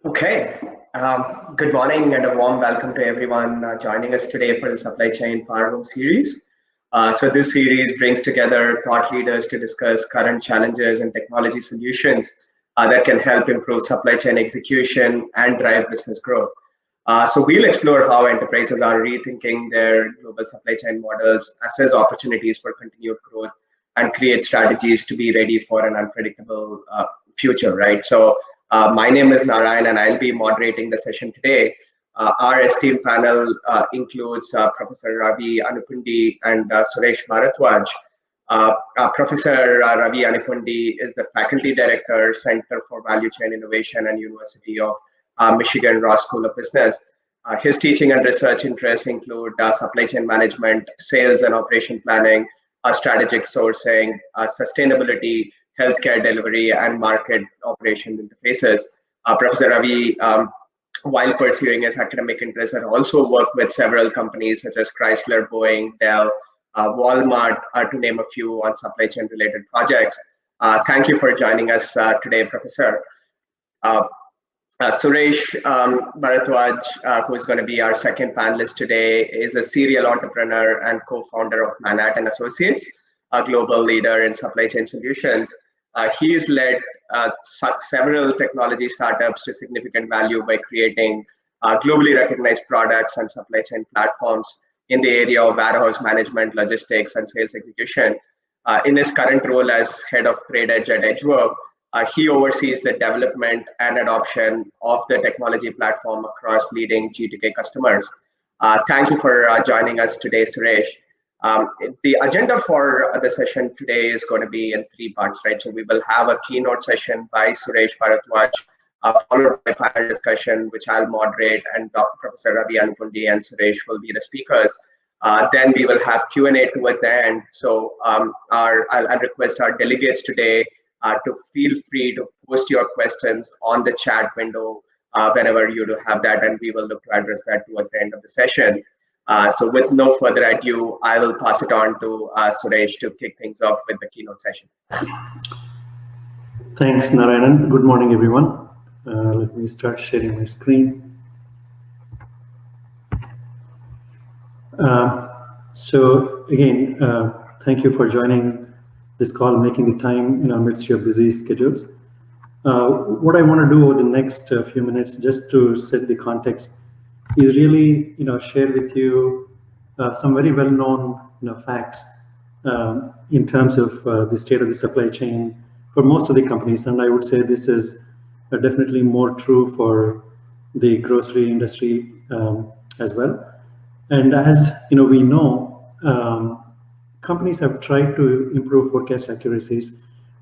Okay. Good morning and a warm welcome to everyone joining us today for the Supply Chain Power Room series. So this series brings together thought leaders to discuss current challenges and technology solutions that can help improve supply chain execution and drive business growth. So we'll explore how enterprises are rethinking their global supply chain models, assess opportunities for continued growth, and create strategies to be ready for an unpredictable future, right? So my name is Narayan, and I'll be moderating the session today. Our esteemed panel includes Professor Ravi Anupundi and Suresh Bharadwaj. Professor Ravi Anupundi is the Faculty Director, Center for Value Chain Innovation and University of Michigan Ross School of Business. His teaching and research interests include supply chain management, sales and operation planning, strategic sourcing, sustainability, healthcare delivery, and market operation interfaces. Professor Ravi, while pursuing his academic interests, has also worked with several companies such as Chrysler, Boeing, Dell, Walmart, to name a few, on supply chain related projects. Thank you for joining us today, Professor. Suresh Bharadwaj, who is going to be our second panelist today, is a serial entrepreneur and co-founder of Manhattan Associates, a global leader in supply chain solutions. He's led several technology startups to significant value by creating globally recognized products and supply chain platforms in the area of warehouse management, logistics, and sales execution. In his current role as head of Trade Edge at Edgework, he oversees the development and adoption of the technology platform across leading G2K customers. Thank you for joining us today, Suresh. The agenda for the session today is going to be in three parts, right? So we will have a keynote session by Suresh Bharadwaj, followed by a panel discussion, which I'll moderate, and Professor Ravi Anupundi and Suresh will be the speakers. Then we will have Q&A towards the end. So I'll request our delegates today to feel free to post your questions on the chat window whenever you do have that, and we will look to address that towards the end of the session. So with no further ado, I will pass it on to Suresh to kick things off with the keynote session. Thanks, Narayanan. Good morning, everyone. Let me start sharing my screen. So again, thank you for joining this call, making the time in our midst of your busy schedules. What I want to do over the next few minutes, just to set the context, is really share with you some very well-known facts in terms of the state of the supply chain for most of the companies, and I would say this is definitely more true for the grocery industry as well. And as we know, companies have tried to improve forecast accuracies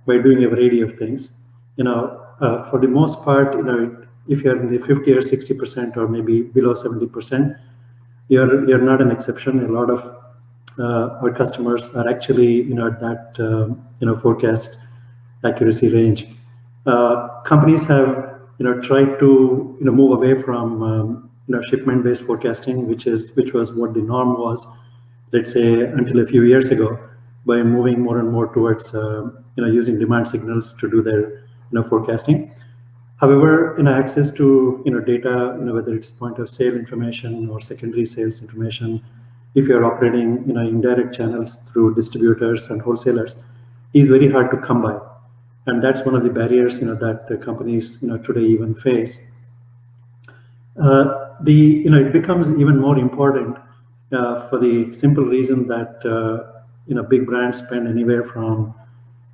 by doing a variety of things. For the most part, if you're in the 50 or 60% or maybe below 70%, you're not an exception. A lot of our customers are actually at that forecast accuracy range. Companies have tried to move away from shipment-based forecasting, which was what the norm was, let's say, until a few years ago, by moving more and more towards using demand signals to do their forecasting. However, access to data, whether it's point of sale information or secondary sales information, if you're operating indirect channels through distributors and wholesalers, is very hard to come by, and that's one of the barriers that companies today even face. It becomes even more important for the simple reason that big brands spend anywhere from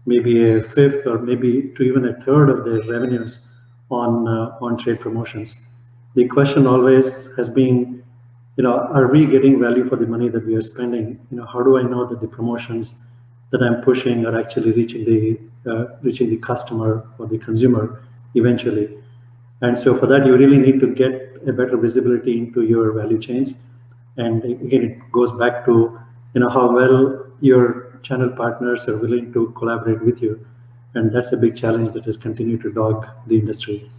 maybe a fifth or maybe to even a third of their revenues on trade promotions. The question always has been, are we getting value for the money that we are spending? How do I know that the promotions that I'm pushing are actually reaching the customer or the consumer eventually? And so for that, you really need to get a better visibility into your value chains. And again, it goes back to how well your channel partners are willing to collaborate with you. And that's a big challenge that has continued to dog the industry.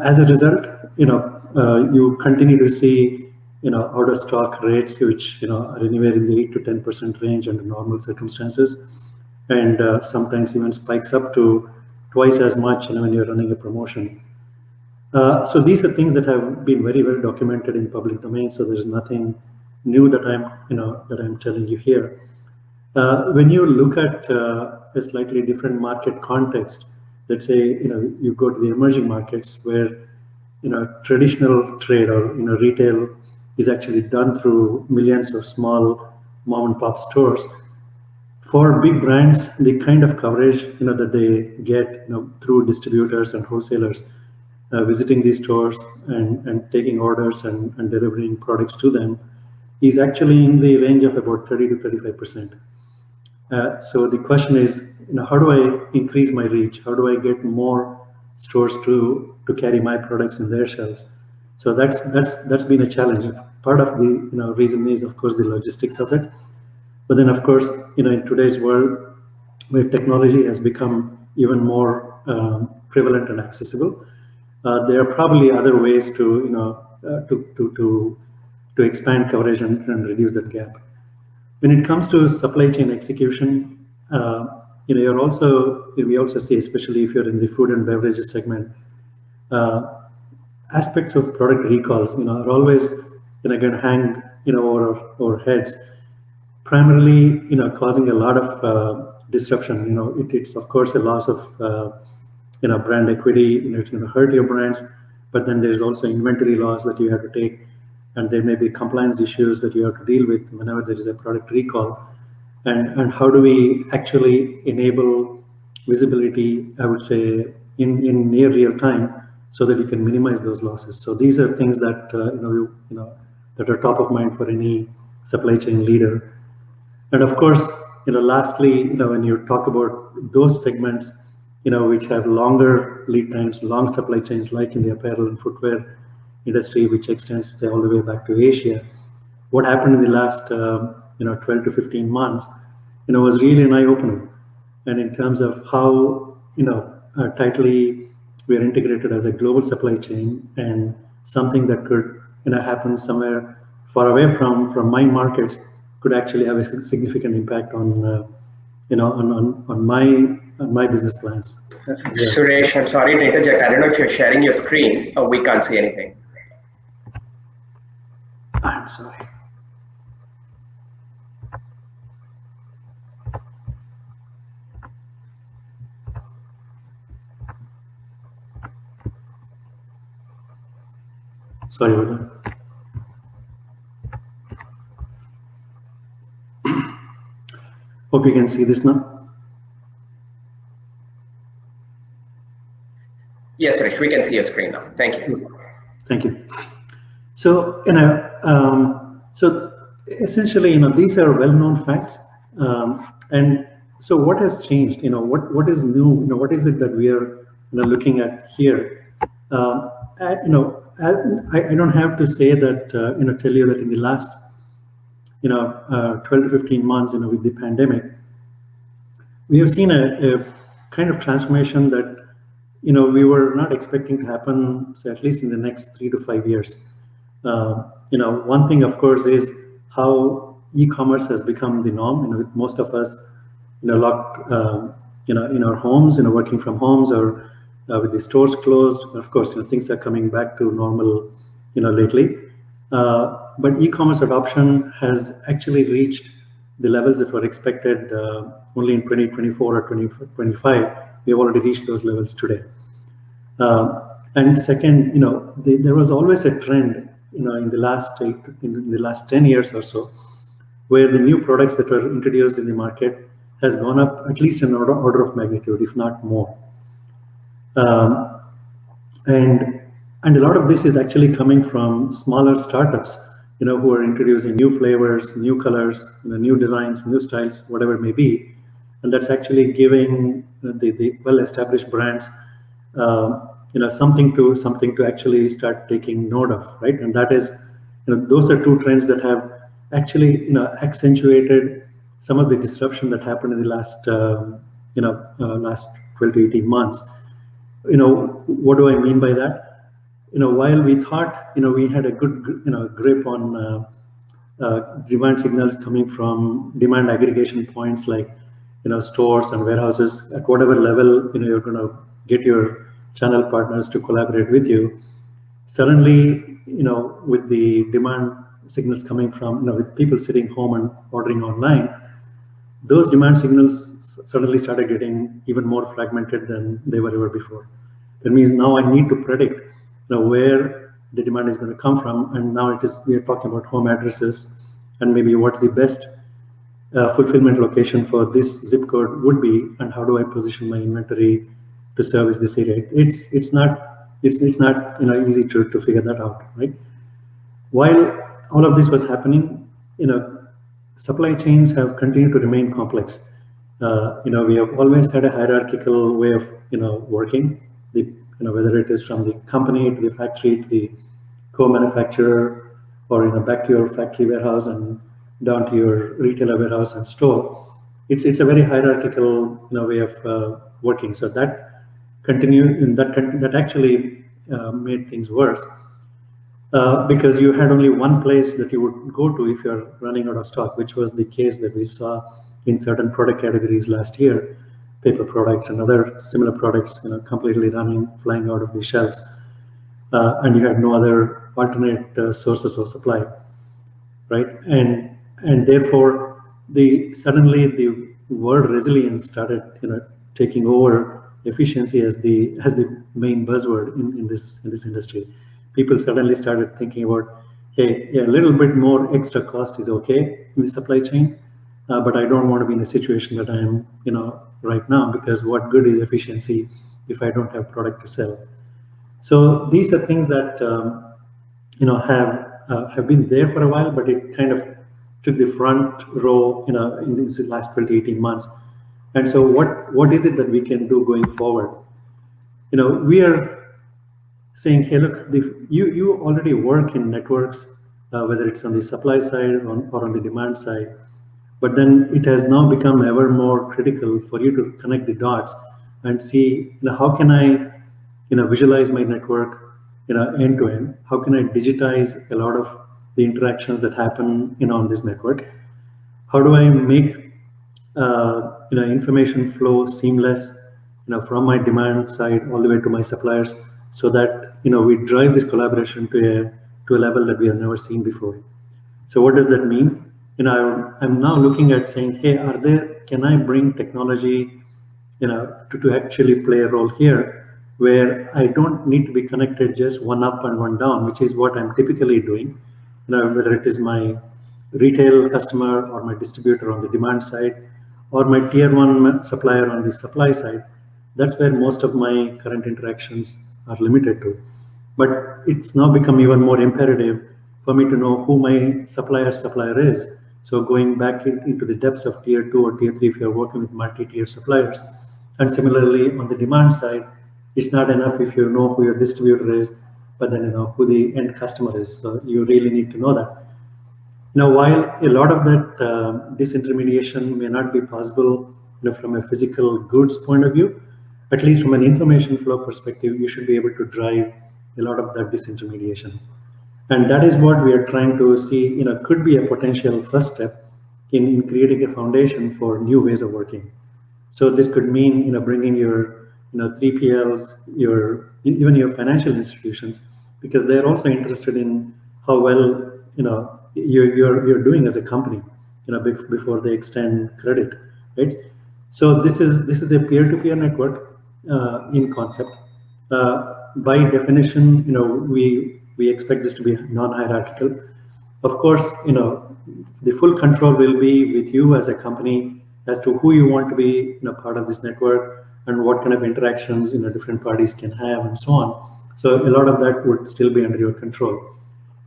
As a result, you continue to see out of stock rates, which are anywhere in the 8 to 10% range under normal circumstances, and sometimes even spikes up to twice as much when you're running a promotion. So these are things that have been very well documented in public domain. So there's nothing new that I'm telling you here. When you look at a slightly different market context, let's say you go to the emerging markets where traditional trade or retail is actually done through millions of small mom and pop stores. For big brands, the kind of coverage that they get through distributors and wholesalers visiting these stores and taking orders and delivering products to them is actually in the range of about 30 to 35%. So the question is, how do I increase my reach? How do I get more stores to carry my products in their shelves? So that's been a challenge. Part of the reason is, of course, the logistics of it. But then, of course, in today's world, where technology has become even more prevalent and accessible, there are probably other ways to expand coverage and reduce that gap. When it comes to supply chain execution, we also see, especially if you're in the food and beverages segment, aspects of product recalls, are always going to hang, over our heads, primarily, causing a lot of disruption. It's of course a loss of, brand equity. It's going to hurt your brands, but then there's also inventory loss that you have to take. And there may be compliance issues that you have to deal with whenever there is a product recall. And how do we actually enable visibility, I would say, in near real time, so that you can minimize those losses. So these are things that that are top of mind for any supply chain leader. And of course, lastly, when you talk about those segments, which have longer lead times, long supply chains, like in the apparel and footwear industry, which extends, say, all the way back to Asia. What happened in the last 12 to 15 months was really an eye-opener, and in terms of how tightly we are integrated as a global supply chain, and something that could happen somewhere far away from my markets could actually have a significant impact on on my business plans. Suresh, I'm sorry to interject. I don't know if you're sharing your screen. Oh, we can't see anything. I'm sorry. Sorry about that. Hope you can see this now. Yes, Suresh, we can see your screen now. Thank you. Thank you. So, so essentially, these are well-known facts. And so what has changed? What is new? What is it that we are looking at here? I don't have to say that, tell you that in the last, 12 to 15 months, with the pandemic, we have seen a kind of transformation that, we were not expecting to happen, say, at least in the next 3 to 5 years. One thing, of course, is how e-commerce has become the norm. With most of us, locked, in our homes, working from homes, or with the stores closed. Of course, things are coming back to normal, lately. But e-commerce adoption has actually reached the levels that were expected only in 2024 or 2025. We have already reached those levels today. And second, there was always a trend, in the last 10 years or so, where the new products that were introduced in the market has gone up at least an order of magnitude, if not more. And a lot of this is actually coming from smaller startups, who are introducing new flavors, new colors, new designs, new styles, whatever it may be. And that's actually giving the well-established brands, something to actually start taking note of, right? And that is, those are two trends that have actually, accentuated some of the disruption that happened in the last, last 12 to 18 months. What do I mean by that? While we thought, we had a good, grip on demand signals coming from demand aggregation points like, stores and warehouses, at whatever level, you're going to get your channel partners to collaborate with you. Suddenly, with the demand signals coming from, with people sitting home and ordering online, those demand signals suddenly started getting even more fragmented than they were ever before. That means now I need to predict where the demand is going to come from, and now we are talking about home addresses and maybe what's the best fulfillment location for this zip code would be, and how do I position my inventory to service this area. It's not easy to figure that out, right? While all of this was happening, supply chains have continued to remain complex. We have always had a hierarchical way of working. Whether it is from the company to the factory to the co-manufacturer, or back to your factory warehouse and down to your retailer warehouse and store. It's a very hierarchical way of working. So that continued, and that actually made things worse. Because you had only one place that you would go to if you're running out of stock, which was the case that we saw in certain product categories last year, paper products and other similar products, completely flying out of the shelves, and you had no other alternate sources of supply, right? And therefore, suddenly the word resilience started, taking over efficiency as the main buzzword in this industry. People suddenly started thinking about, hey, a little bit more extra cost is okay in the supply chain, but I don't want to be in a situation that I am, right now, because what good is efficiency if I don't have product to sell? So these are things that have been there for a while, but it kind of took the front row, in these last 12 to 18 months. And so what is it that we can do going forward? We are saying, hey, look, you already work in networks, whether it's on the supply side or on the demand side, but then it has now become ever more critical for you to connect the dots and see, how can I, visualize my network, end to end? How can I digitize a lot of the interactions that happen, on this network? How do I make, information flow seamless, from my demand side all the way to my suppliers, so that we drive this collaboration to a level that we have never seen before. So what does that mean? I'm now looking at saying, hey, can I bring technology, to actually play a role here, where I don't need to be connected just one up and one down, which is what I'm typically doing. Whether it is my retail customer or my distributor on the demand side, or my tier one supplier on the supply side. That's where most of my current interactions are limited to. But it's now become even more imperative for me to know who my supplier is. So going back into the depths of tier 2 or tier 3 if you're working with multi-tier suppliers. And similarly, on the demand side, it's not enough if you know who your distributor is, but then who the end customer is. So you really need to know that. Now, while a lot of that disintermediation may not be possible from a physical goods point of view, at least from an information flow perspective, you should be able to drive a lot of that disintermediation. And that is what we are trying to see, could be a potential first step in creating a foundation for new ways of working. So this could mean, bringing your, 3PLs, even your financial institutions, because they're also interested in how well, you're doing as a company, before they extend credit, right? So this is a peer-to-peer network in concept. By definition, we expect this to be non-hierarchical. Of course, the full control will be with you as a company as to who you want to be, part of this network and what kind of interactions, different parties can have and so on. So a lot of that would still be under your control.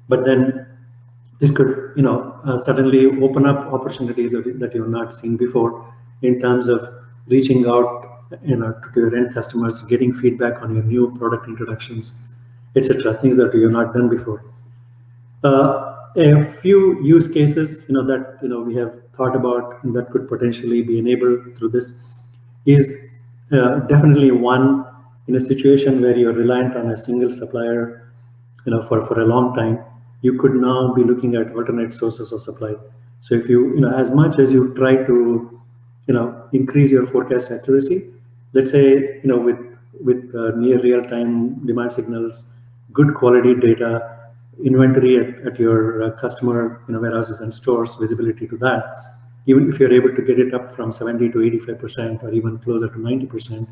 But then this could, suddenly open up opportunities that you've not seen before in terms of reaching out, to your end customers, getting feedback on your new product introductions, etc. Things that you've not done before. A few use cases, that we have thought about and that could potentially be enabled through this is definitely one in a situation where you're reliant on a single supplier, for a long time. You could now be looking at alternate sources of supply. So if you, as much as you try to, increase your forecast accuracy, let's say, with with near real-time demand signals, good quality data, inventory at your customer warehouses and stores, visibility to that. Even if you're able to get it up from 70 to 85% or even closer to 90%,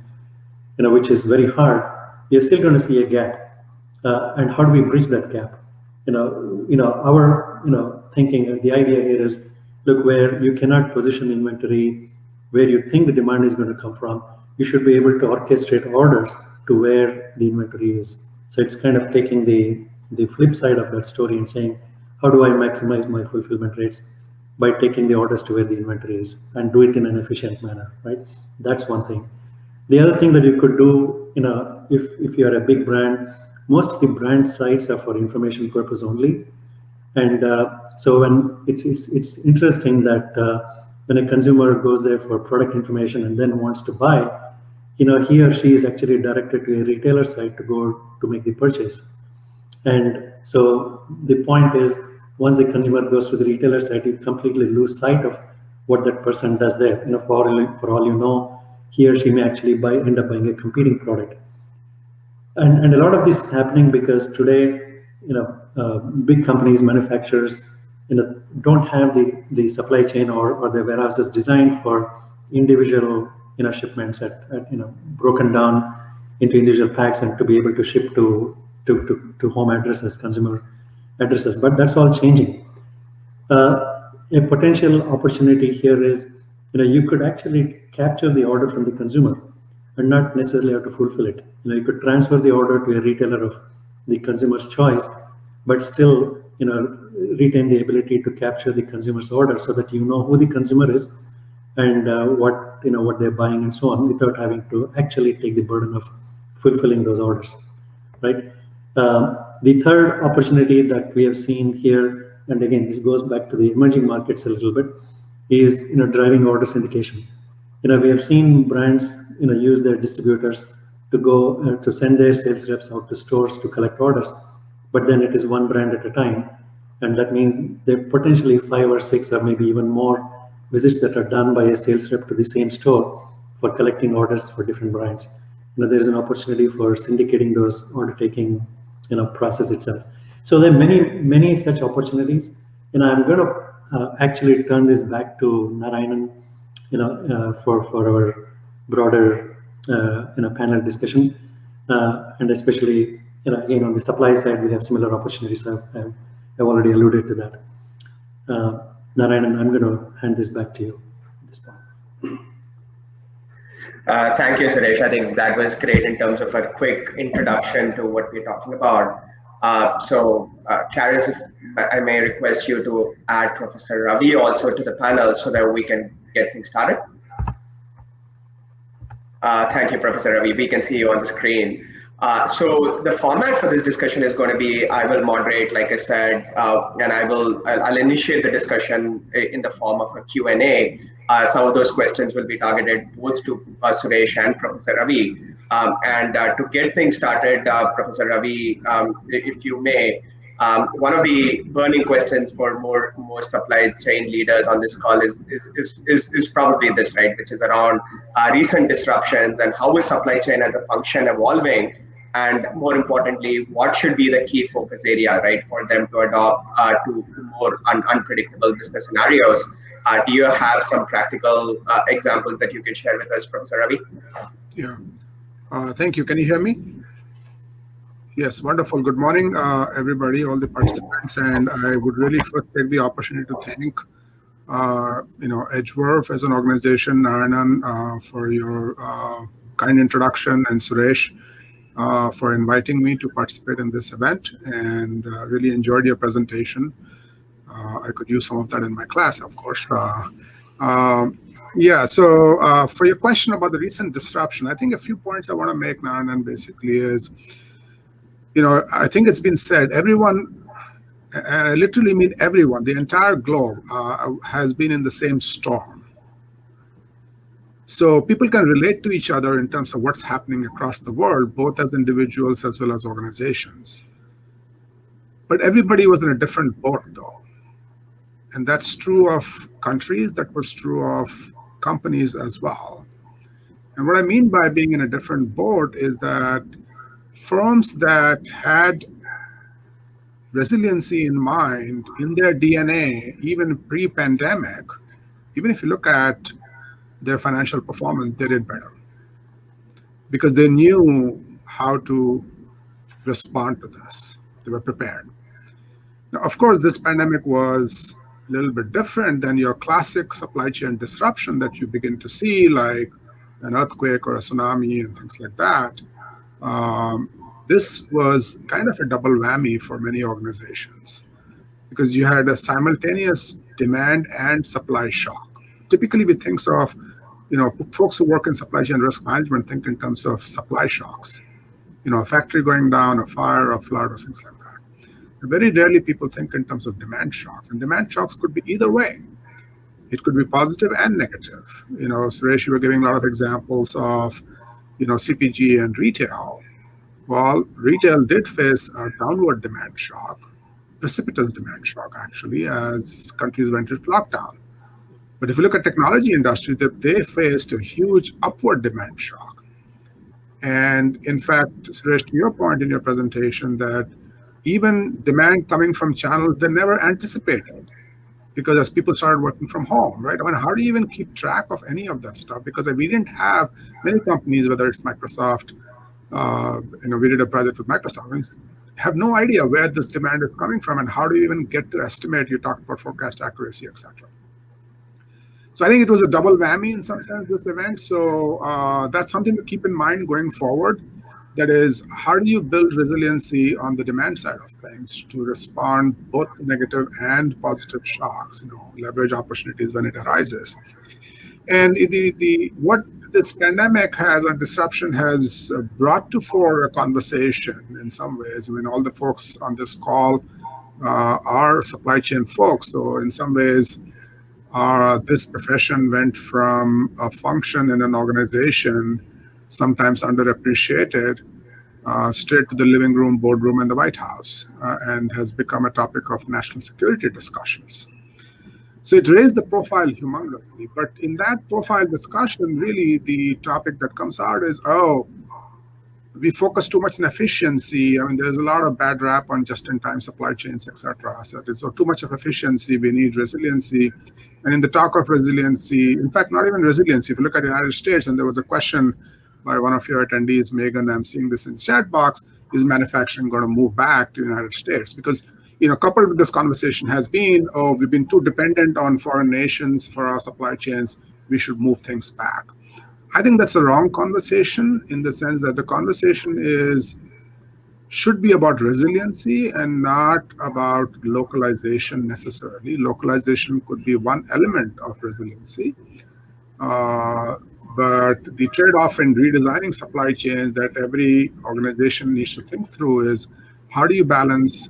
which is very hard, you're still going to see a gap. And how do we bridge that gap? Our thinking, the idea here is, look, where you cannot position inventory where you think the demand is going to come from, you should be able to orchestrate orders to where the inventory is. So it's kind of taking the flip side of that story and saying, how do I maximize my fulfillment rates by taking the orders to where the inventory is and do it in an efficient manner, right? That's one thing. The other thing that you could do, if you're a big brand, most of the brand sites are for information purpose only. And so when it's interesting that when a consumer goes there for product information and then wants to buy, he or she is actually directed to a retailer site to go to make the purchase. And so the point is, once the consumer goes to the retailer site, you completely lose sight of what that person does there. For all you know, he or she may actually end up buying a competing product. And a lot of this is happening because today, big companies, manufacturers, don't have the supply chain or their warehouses designed for individual, shipments at broken down into individual packs and to be able to ship to home addresses, consumer addresses. But that's all changing. A potential opportunity here is, you could actually capture the order from the consumer and not necessarily have to fulfill it. You could transfer the order to a retailer of the consumer's choice, but still, retain the ability to capture the consumer's order so that you know who the consumer is and what they're buying and so on, without having to actually take the burden of fulfilling those orders, right? The third opportunity that we have seen here, and again, this goes back to the emerging markets a little bit, is driving order syndication. We have seen brands use their distributors to go to send their sales reps out to stores to collect orders, but then it is one brand at a time, and that means there are potentially 5 or 6 or maybe even more visits that are done by a sales rep to the same store for collecting orders for different brands. There's an opportunity for syndicating those order taking process itself. So there are many such opportunities. I'm going to actually turn this back to Narayanan for our broader panel discussion, and especially again on the supply side we have similar opportunities. I've already alluded to that. Narayanan, I'm going to hand this back to you at this point. Thank you, Suresh. I think that was great in terms of a quick introduction to what we're talking about. Charis, if I may request you to add Professor Ravi also to the panel so that we can get things started. Thank you, Professor Ravi. We can see you on the screen. So the format for this discussion is going to be, I will moderate, like I said, and I'll initiate the discussion in the form of a Q&A. Some of those questions will be targeted both to Suresh and Professor Ravi. To get things started, Professor Ravi, if you may, one of the burning questions for more supply chain leaders on this call is probably this, right, which is around recent disruptions and how is supply chain as a function evolving, and more importantly, what should be the key focus area, right, for them to adopt to more unpredictable business scenarios. Do you have some practical examples that you can share with us, Professor Ravi? Yeah, thank you. Can you hear me? Yes, wonderful. Good morning, everybody, all the participants. And I would really first take the opportunity to thank, Edgeworth as an organization, Narayanan, for your kind introduction, and Suresh for inviting me to participate in this event, and really enjoyed your presentation. I could use some of that in my class, of course. Yeah, so for your question about the recent disruption, I think a few points I want to make, Narayanan, basically is, I think it's been said, everyone, I literally mean everyone, the entire globe has been in the same storm. So people can relate to each other in terms of what's happening across the world, both as individuals as well as organizations. But everybody was in a different boat, though. And that's true of countries, that was true of companies as well. And what I mean by being in a different boat is that firms that had resiliency in mind in their DNA, even pre-pandemic, even if you look at their financial performance, they did better because they knew how to respond to this. They were prepared. Now, of course, this pandemic was a little bit different than your classic supply chain disruption that you begin to see, like an earthquake or a tsunami and things like that. This was kind of a double whammy for many organizations because you had a simultaneous demand and supply shock. Typically, we think of, folks who work in supply chain risk management think in terms of supply shocks. A factory going down, a fire, a flood, or things like that. Very rarely people think in terms of demand shocks, and demand shocks could be either way. It could be positive and negative. Suresh, you were giving a lot of examples of, CPG and retail. Well, retail did face a downward demand shock, precipitous demand shock, actually, as countries went into lockdown. But if you look at technology industry, they faced a huge upward demand shock. And in fact, Suresh, to your point in your presentation, that even demand coming from channels they never anticipated, because as people started working from home, right? I mean, how do you even keep track of any of that stuff? Because we didn't have many companies, whether it's Microsoft, we did a project with Microsoft, and have no idea where this demand is coming from, and how do you even get to estimate? You talked about forecast accuracy, etc. So I think it was a double whammy in some sense, this event. So that's something to keep in mind going forward. That is, how do you build resiliency on the demand side of things to respond both to negative and positive shocks, leverage opportunities when it arises. And what this pandemic has, or disruption has brought to fore a conversation in some ways. I mean, all the folks on this call are supply chain folks. So in some ways, this profession went from a function in an organization, sometimes underappreciated, straight to the living room, boardroom, and the White House, and has become a topic of national security discussions. So it raised the profile humongously. But in that profile discussion, really the topic that comes out is, we focus too much on efficiency. I mean, there's a lot of bad rap on just-in-time supply chains, etc. So too much of efficiency, we need resiliency. And in the talk of resiliency, in fact, not even resiliency, if you look at the United States, and there was a question by one of your attendees, Megan, I'm seeing this in the chat box, is manufacturing going to move back to the United States? Because, coupled with this conversation has been, we've been too dependent on foreign nations for our supply chains, we should move things back. I think that's a wrong conversation, in the sense that the conversation should be about resiliency and not about localization necessarily. Localization could be one element of resiliency. But the trade-off in redesigning supply chains that every organization needs to think through is, how do you balance?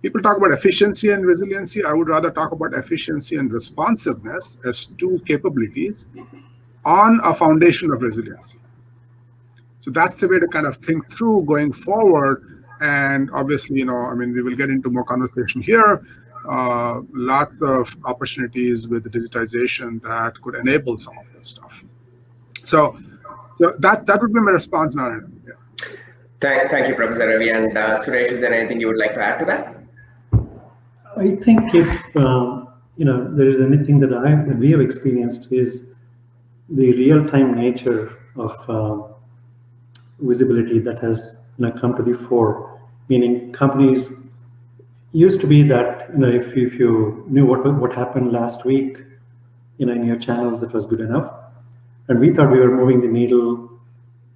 People talk about efficiency and resiliency. I would rather talk about efficiency and responsiveness as two capabilities on a foundation of resiliency. So that's the way to kind of think through going forward. And obviously, we will get into more conversation here. Lots of opportunities with the digitization that could enable some of this stuff. So that would be my response, Narayan. Yeah. Thank you, Professor Ravi. And Suresh, is there anything you would like to add to that? I think if there is anything that we have experienced is the real-time nature of visibility that has come to the fore. Meaning, companies used to be that if you knew what happened last week, in your channels, that was good enough, and we thought we were moving the needle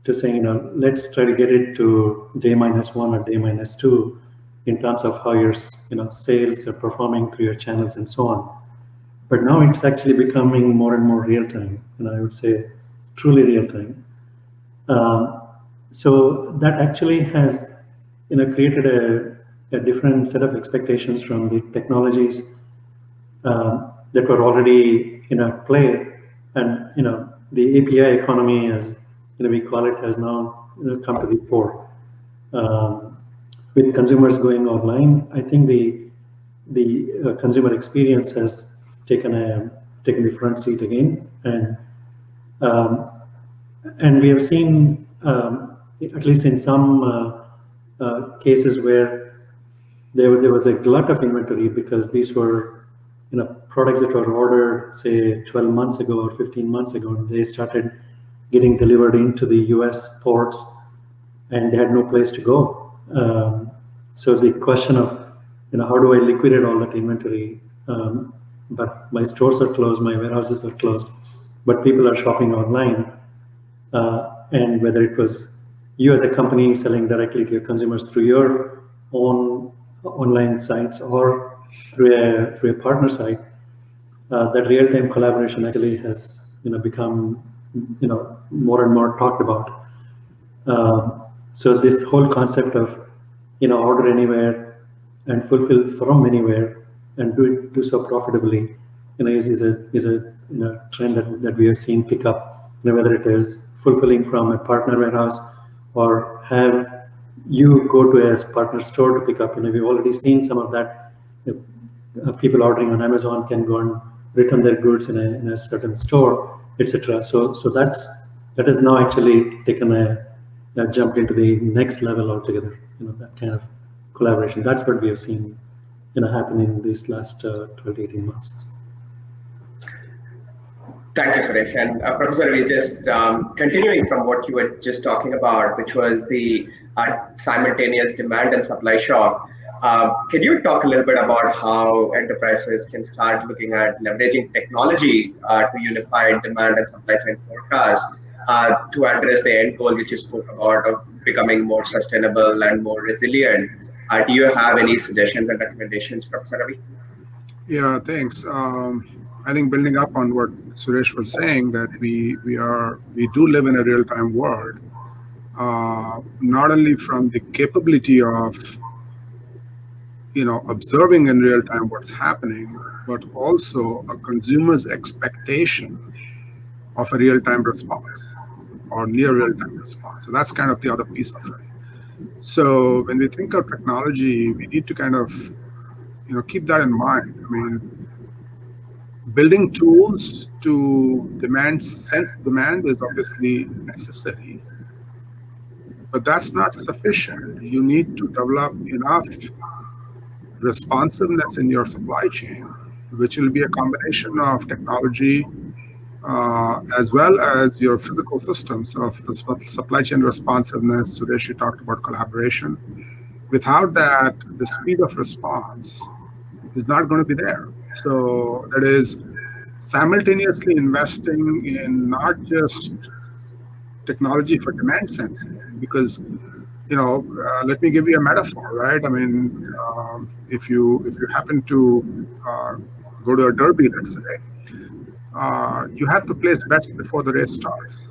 to say, let's try to get it to day -1 or day -2 in terms of how your sales are performing through your channels and so on. But now it's actually becoming more and more real time, and I would say truly real time. So that actually has created a different set of expectations from the technologies that were already play, and the API economy, as we call it, has now come to the fore. With consumers going online, I think the consumer experience has taken the front seat again, and And we have seen, at least in some cases, where there was a glut of inventory because these were products that were ordered, say, 12 months ago or 15 months ago, and they started getting delivered into the US ports, and they had no place to go. So the question of, how do I liquidate all that inventory? But my stores are closed, my warehouses are closed, but people are shopping online. And whether it was you as a company selling directly to your consumers through your own online sites or through a partner site, that real-time collaboration actually has become more and more talked about. So this whole concept of order anywhere and fulfill from anywhere and do so profitably is a trend that we have seen pick up, whether it is fulfilling from a partner warehouse or have you go to a partner store to pick up. We've already seen some of that. People ordering on Amazon can go and return their goods in a certain store, etc. So that has now actually taken a jump into the next level altogether. That kind of collaboration. That's what we have seen happen in these last 12 to 18 months. Thank you, Suresh. And Professor, we're just continuing from what you were just talking about, which was the simultaneous demand and supply shock. Can you talk a little bit about how enterprises can start looking at leveraging technology to unify demand and supply chain forecasts to address the end goal, which you spoke about, of becoming more sustainable and more resilient? Do you have any suggestions and recommendations, Professor Ravi? Yeah, thanks. I think building up on what Suresh was saying, that we do live in a real-time world, not only from the capability of observing in real time what's happening, but also a consumer's expectation of a real-time response or near real-time response. So that's kind of the other piece of it. So when we think of technology, we need to kind of keep that in mind. I mean, building tools to sense demand is obviously necessary, but that's not sufficient. You need to develop enough responsiveness in your supply chain, which will be a combination of technology as well as your physical systems of the supply chain responsiveness. Suresh, you talked about collaboration. Without that, the speed of response is not going to be there. So that is simultaneously investing in not just technology for demand sensing, because let me give you a metaphor, right? I mean, if you happen to go to a derby, let's say, you have to place bets before the race starts.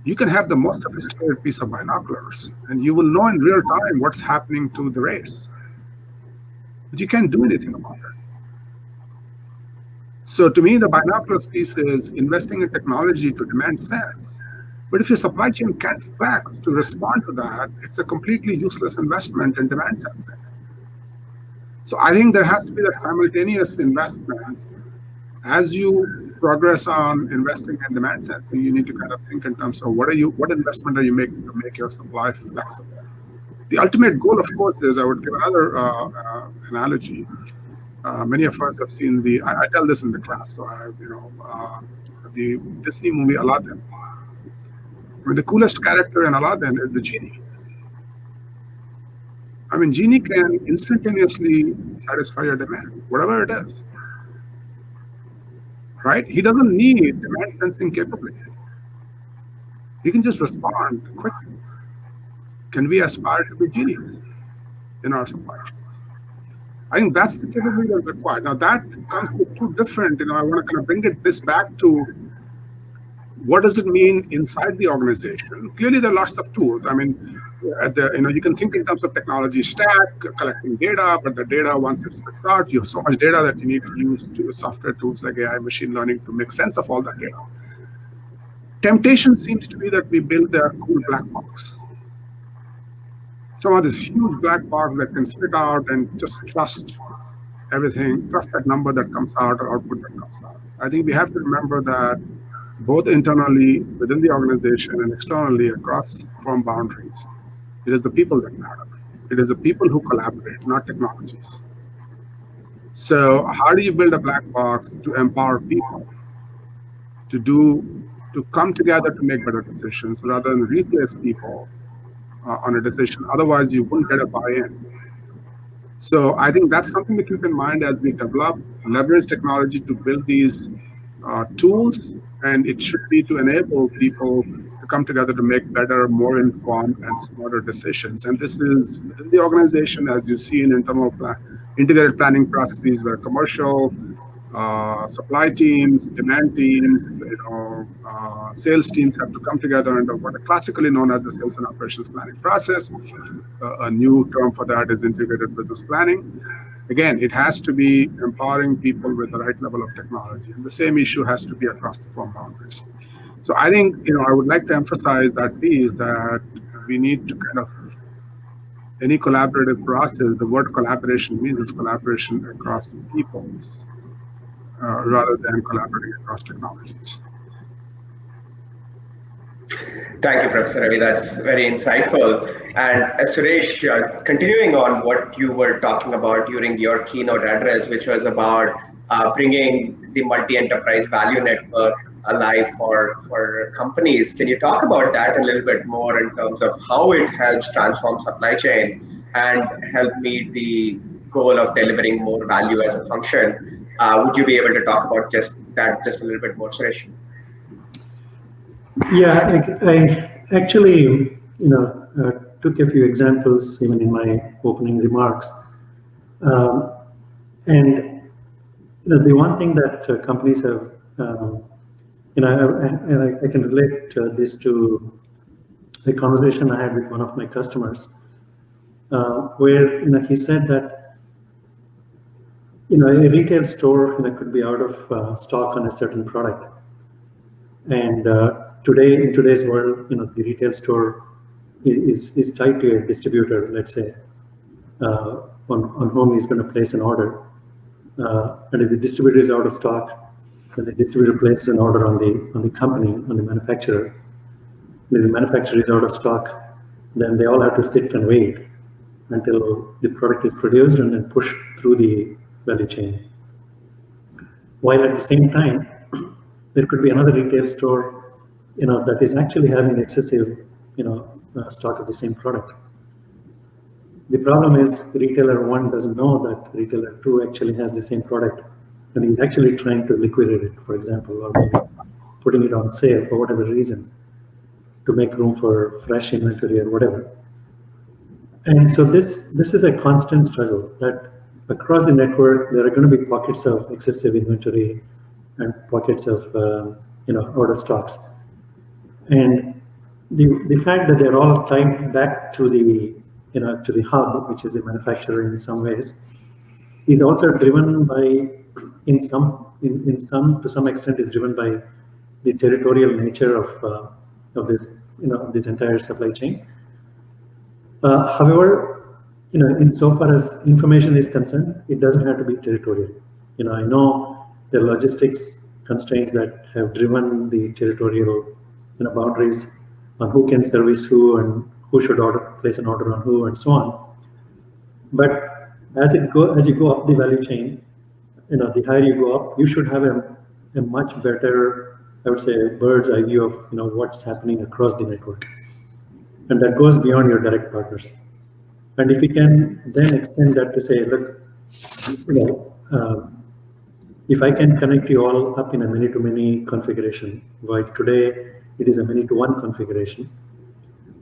You can have the most sophisticated piece of binoculars, and you will know in real time what's happening to the race, but you can't do anything about it. So to me, the binoculars piece is investing in technology to demand sense. But if your supply chain can't flex to respond to that, it's a completely useless investment in demand sensing. So I think there has to be that simultaneous investments. As you progress on investing in demand sensing, you need to kind of think in terms of what investment are you making to make your supply flexible. The ultimate goal, of course, is, I would give another analogy. Many of us have seen I tell this in the class. So the Disney movie Aladdin. I mean, the coolest character in Aladdin is the genie. I mean, genie can instantaneously satisfy your demand, whatever it is. Right? He doesn't need demand sensing capability. He can just respond quickly. Can we aspire to be genies in our supply chains? I think that's the capability that's required. Now that comes with two different, I want to kind of bring this back to what does it mean inside the organization? Clearly, there are lots of tools. I mean, you can think in terms of technology stack, collecting data, but the data, once it spits out, you have so much data that you need to use software tools like AI, machine learning to make sense of all that data. Temptation seems to be that we build a cool black box. Some of this huge black box that can spit out and just trust everything, trust that number that comes out or output that comes out. I think we have to remember that both internally within the organization and externally across firm boundaries. It is the people that matter. It is the people who collaborate, not technologies. So how do you build a black box to empower people to come together to make better decisions rather than replace people on a decision? Otherwise, you won't get a buy-in. So I think that's something to keep in mind as we develop, leverage technology to build these tools, and it should be to enable people to come together to make better, more informed, and smarter decisions. And this is within the organization, as you see in integrated planning processes, where commercial, supply teams, demand teams, sales teams have to come together under what are classically known as the sales and operations planning process. A new term for that is integrated business planning. Again, it has to be empowering people with the right level of technology, and the same issue has to be across the firm boundaries. So I think, I would like to emphasize that piece, that we need to kind of, any collaborative process, the word collaboration means it's collaboration across peoples rather than collaborating across technologies. Thank you, Professor Ravi. That's very insightful. And Suresh, continuing on what you were talking about during your keynote address, which was about bringing the multi-enterprise value network alive for companies, can you talk about that a little bit more in terms of how it helps transform supply chain and help meet the goal of delivering more value as a function? Would you be able to talk about just that just a little bit more, Suresh? Yeah, I actually, took a few examples even in my opening remarks. And the one thing that companies have, I can relate this to a conversation I had with one of my customers, where he said that a retail store could be out of stock on a certain product, and today in today's world, the retail store is tied to a distributor, let's say, on whom he's going to place an order. And if the distributor is out of stock, then the distributor places an order on the company, on the manufacturer. If the manufacturer is out of stock, then they all have to sit and wait until the product is produced and then pushed through the value chain. While at the same time, there could be another retail store, that is actually having excessive, stock of the same product. The problem is retailer 1 doesn't know that retailer 2 actually has the same product, and he's actually trying to liquidate it, for example, or maybe putting it on sale for whatever reason to make room for fresh inventory or whatever. And so this is a constant struggle, that across the network there are going to be pockets of excessive inventory and pockets of out of stocks. And the fact that they're all tied back to the to the hub, which is the manufacturer in some ways, is also driven by, to some extent, is driven by the territorial nature of this this entire supply chain. However, insofar as information is concerned, it doesn't have to be territorial. I know the logistics constraints that have driven the territorial boundaries on who can service who and who should place an order on who and so on. But as you go up the value chain, the higher you go up, you should have a much better, I would say, bird's eye view of what's happening across the network, and that goes beyond your direct partners. And if you can then extend that to say, look, if I can connect you all up in a many-to-many configuration, while today it is a many-to-one configuration,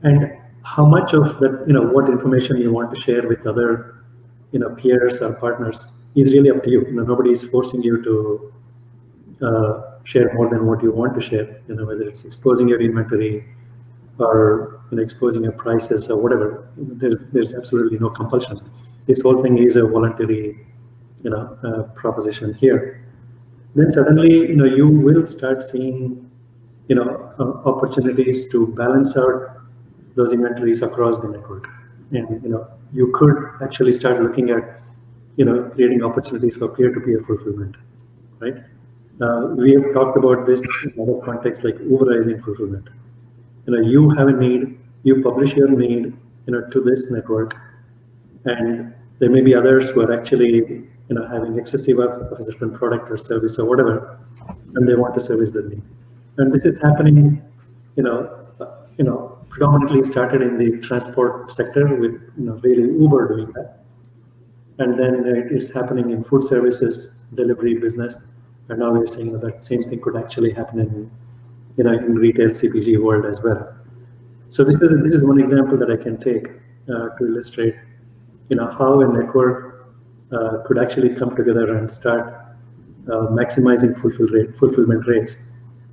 and how much of that, what information you want to share with other, peers or partners is really up to you. Nobody is forcing you to share more than what you want to share. Whether it's exposing your inventory or exposing your prices or whatever. There's absolutely no compulsion. This whole thing is a voluntary, proposition here. Then suddenly, you will start seeing, opportunities to balance out those inventories across the network, and you could actually start looking at creating opportunities for peer-to-peer fulfillment, right? We have talked about this in other contexts like Uberizing fulfillment. You have a need, you publish your need, to this network, and there may be others who are actually, having excessive of a certain product or service or whatever, and they want to service the need. And this is happening, predominantly started in the transport sector with, really Uber doing that. And then it is happening in food services, delivery business. And now we're saying that same thing could actually happen in retail CPG world as well. So this is one example that I can take to illustrate, how a network could actually come together and start maximizing fulfillment rates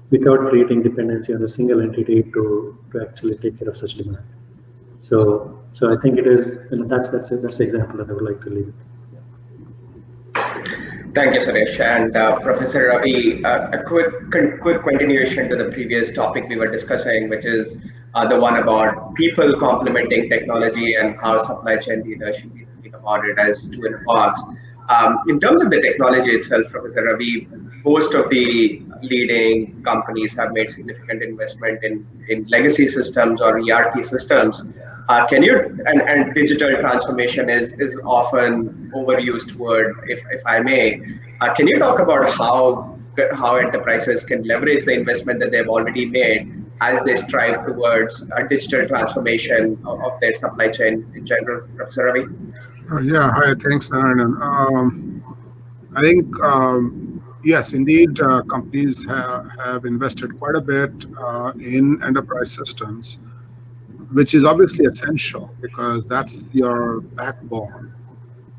without creating dependency on a single entity to actually take care of such demand. So I think it is, that's the example that I would like to leave. Thank you, Suresh. And Professor Ravi, a quick continuation to the previous topic we were discussing, which is the one about people complementing technology and how supply chain leaders should be thinking about it as two in a box. In terms of the technology itself, Professor Ravi, most of the leading companies have made significant investment in legacy systems or ERP systems. And digital transformation is often overused word, if I may. Can you talk about how enterprises can leverage the investment that they've already made as they strive towards a digital transformation of their supply chain in general, Professor Ravi? Yeah, hi, thanks, Narayan. I think, yes, indeed, companies have invested quite a bit in enterprise systems, which is obviously essential because that's your backbone.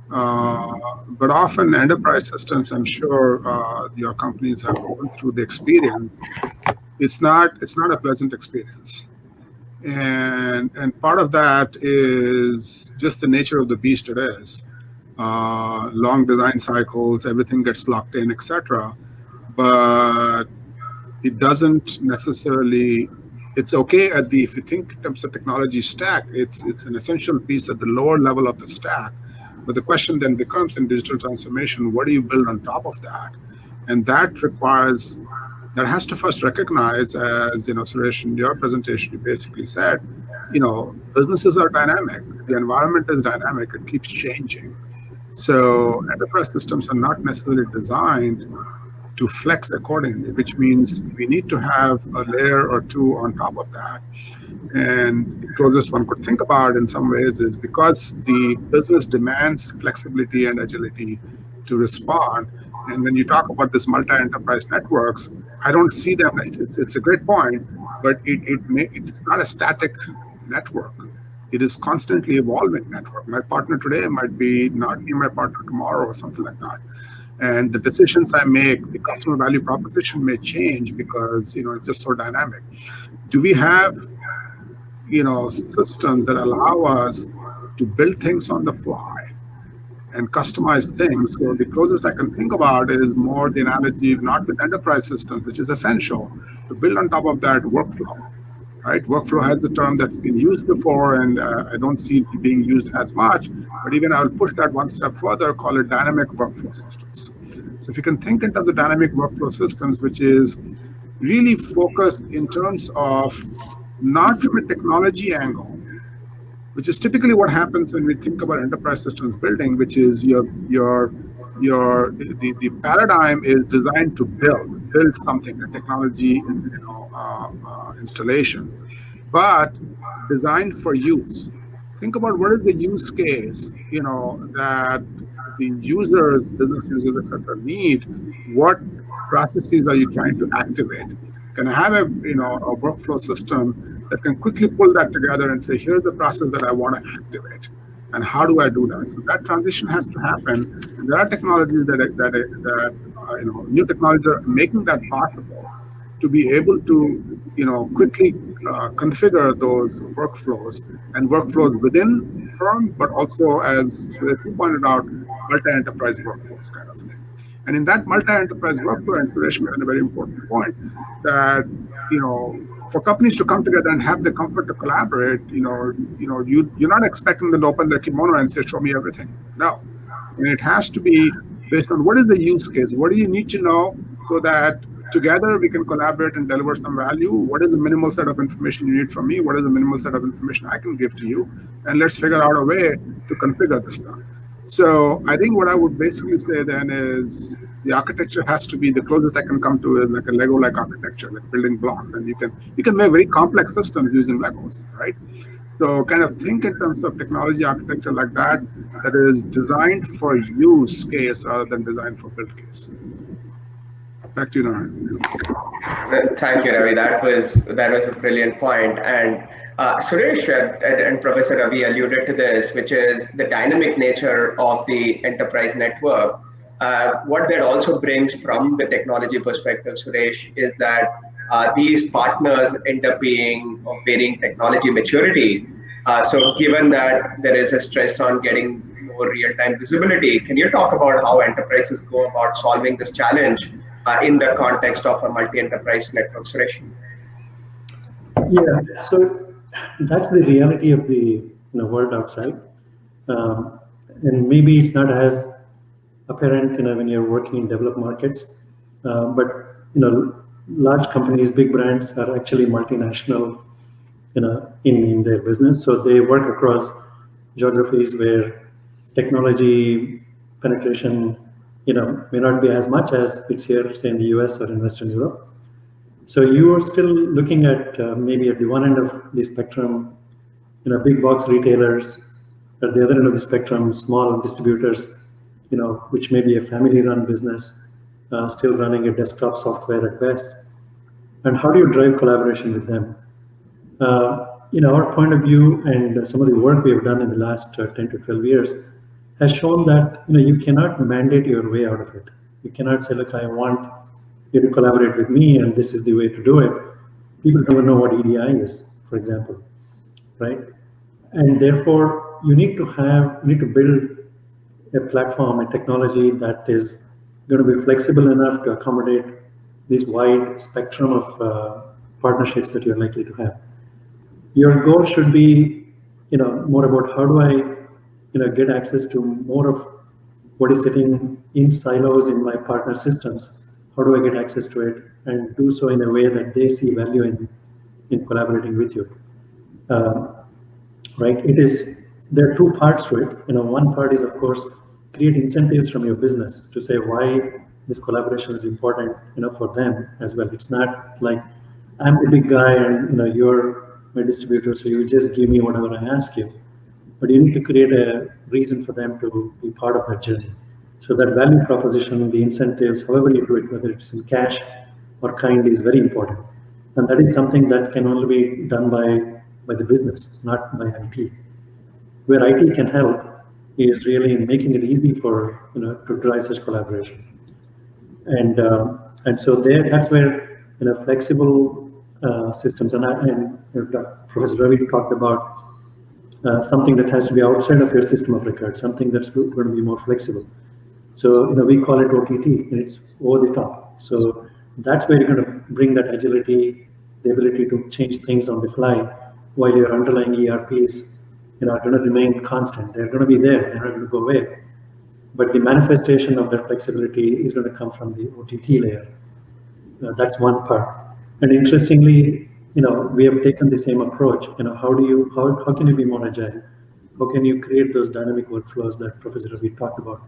But often enterprise systems, I'm sure your companies have gone through the experience. It's not a pleasant experience. And part of that is just the nature of the beast it is. Long design cycles, everything gets locked in, etc. But it doesn't necessarily, it's okay if you think in terms of technology stack, it's an essential piece at the lower level of the stack. But the question then becomes in digital transformation, what do you build on top of that? And that has to first recognize, as Suresh, in your presentation, you basically said, businesses are dynamic. The environment is dynamic. It keeps changing. So enterprise systems are not necessarily designed to flex accordingly, which means we need to have a layer or two on top of that. And the closest one could think about in some ways is because the business demands flexibility and agility to respond. And when you talk about this multi-enterprise networks, I don't see them. It's a great point, but it's not a static network. It is constantly evolving network. My partner today might be not be my partner tomorrow or something like that. And the decisions I make, the customer value proposition may change because it's just so dynamic. Do we have systems that allow us to build things on the fly and customize things? So the closest I can think about is more the analogy, not with enterprise systems, which is essential to build on top of that workflow. Right? Workflow has a term that's been used before, and I don't see it being used as much. But even I'll push that one step further, call it dynamic workflow systems. So if you can think in terms of dynamic workflow systems, which is really focused in terms of not from a technology angle, which is typically what happens when we think about enterprise systems building, which is the paradigm is designed to build something, a technology installation, but designed for use. Think about what is the use case, that the users, business users, etc., need. What processes are you trying to activate? Can I have a workflow system that can quickly pull that together and say, here's the process that I want to activate, and how do I do that? So that transition has to happen. And there are technologies that new technologies are making that possible, to be able to quickly configure those workflows and workflows within firm, but also, as you pointed out, multi-enterprise workflows kind of thing. And in that multi-enterprise workflow, and Suresh made a very important point, that for companies to come together and have the comfort to collaborate, you're not expecting them to open their kimono and say, show me everything. No. And it has to be based on what is the use case, what do you need to know, so that together we can collaborate and deliver some value. What is the minimal set of information you need from me? What is the minimal set of information I can give to you? And let's figure out a way to configure this stuff. So I think what I would basically say then is the architecture has to be, the closest I can come to is like a Lego-like architecture, like building blocks, and you can make very complex systems using Legos, right? So kind of think in terms of technology architecture like that, that is designed for use case rather than designed for build case. Back to you, Narayan. Thank you, Ravi. That was a brilliant point. And Suresh and Professor Ravi alluded to this, which is the dynamic nature of the enterprise network. What that also brings from the technology perspective, Suresh, is that these partners end up being of varying technology maturity. So given that there is a stress on getting more real-time visibility, can you talk about how enterprises go about solving this challenge in the context of a multi-enterprise network, Suresh? Yeah, so that's the reality of the world outside. And maybe it's not as apparent when you're working in developed markets, but large companies, big brands are actually multinational in their business. So they work across geographies where technology penetration may not be as much as it's here, say in the US or in Western Europe. So you are still looking at maybe at the one end of the spectrum, big box retailers, at the other end of the spectrum, small distributors, which may be a family-run business, still running a desktop software at best. And how do you drive collaboration with them? Our point of view and some of the work we have done in the last 10 to 12 years has shown that you cannot mandate your way out of it. You cannot say, look, I want you to collaborate with me, and this is the way to do it. People don't know what EDI is, for example, right? And therefore, you need to build a platform, a technology that is going to be flexible enough to accommodate this wide spectrum of partnerships that you're likely to have. Your goal should be, more about how do I, get access to more of what is sitting in silos in my partner systems. How do I get access to it and do so in a way that they see value in collaborating with you? Right? There are two parts to it. One part is, of course, create incentives from your business to say why this collaboration is important, for them as well. It's not like I'm the big guy and you're my distributor, so you just give me whatever I ask you. But you need to create a reason for them to be part of that journey. So that value proposition, the incentives, however you do it, whether it's in cash or kind, is very important. And that is something that can only be done by the business, not by IT. Where IT can help is really in making it easy for to drive such collaboration. And so that's where flexible systems and Professor Ravi talked about something that has to be outside of your system of record, something that's going to be more flexible. So we call it OTT, and it's over the top. So that's where you're going to bring that agility, the ability to change things on the fly, while your underlying ERPs are going to remain constant. They're going to be there. They're not going to go away. But the manifestation of that flexibility is going to come from the OTT layer. That's one part. And interestingly, we have taken the same approach. How can you be more agile? How can you create those dynamic workflows that Professor Ravi talked about?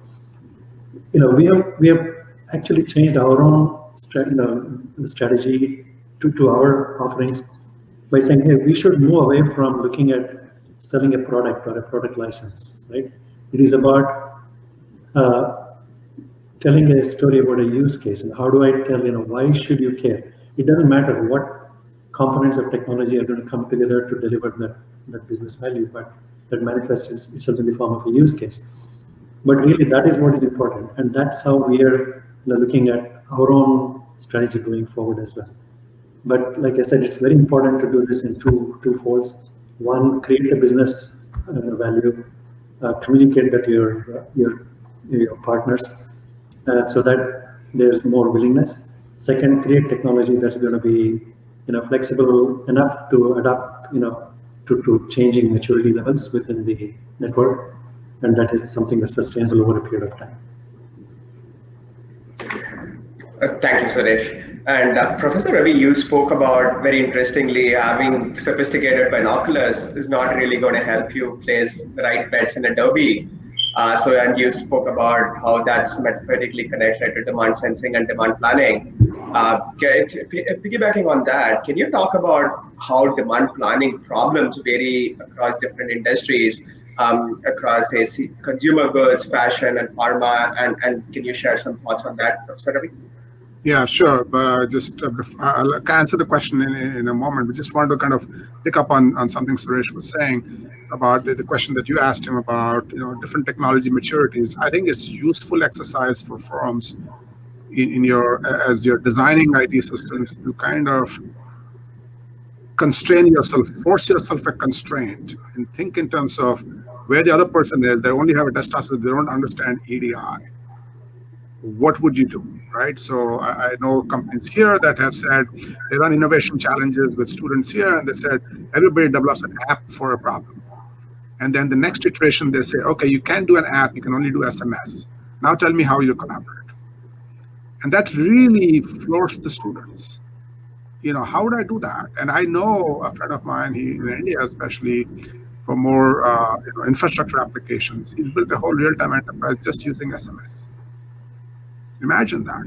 We have actually changed our own strategy to our offerings by saying, hey, we should move away from looking at selling a product or a product license, right? It is about telling a story about a use case, and how do I tell, why should you care? It doesn't matter what components of technology are going to come together to deliver that business value, but that manifests itself in the form of a use case. But really, that is what is important, and that's how we are looking at our own strategy going forward as well. But like I said, it's very important to do this in two folds. One, create a business value, communicate that to your partners, so that there's more willingness. Second, create technology that's going to be flexible enough to adapt to changing maturity levels within the network, and that is something that's sustainable over a period of time. Thank you, Suresh. And Professor Ravi, you spoke about very interestingly having sophisticated binoculars is not really going to help you place the right bets in a derby. And you spoke about how that's metaphorically connected to demand sensing and demand planning. Piggybacking on that, can you talk about how demand planning problems vary across different industries, across, say, consumer goods, fashion, and pharma? And can you share some thoughts on that, Professor Ravi? Yeah, sure. But just I'll answer the question in a moment. We just wanted to kind of pick up on something Suresh was saying about the question that you asked him about, different technology maturities. I think it's useful exercise for firms in your as you're designing IT systems to kind of constrain yourself, force yourself a constraint, and think in terms of where the other person is. They only have a desktop, so they don't understand EDI. What would you do, right? So I know companies here that have said they run innovation challenges with students here, and they said everybody develops an app for a problem. And then the next iteration, they say, okay, you can't do an app, you can only do SMS. Now tell me how you collaborate. And that really floors the students. How would I do that? And I know a friend of mine, he in India especially, for more infrastructure applications, he's built a whole real-time enterprise just using SMS. Imagine that.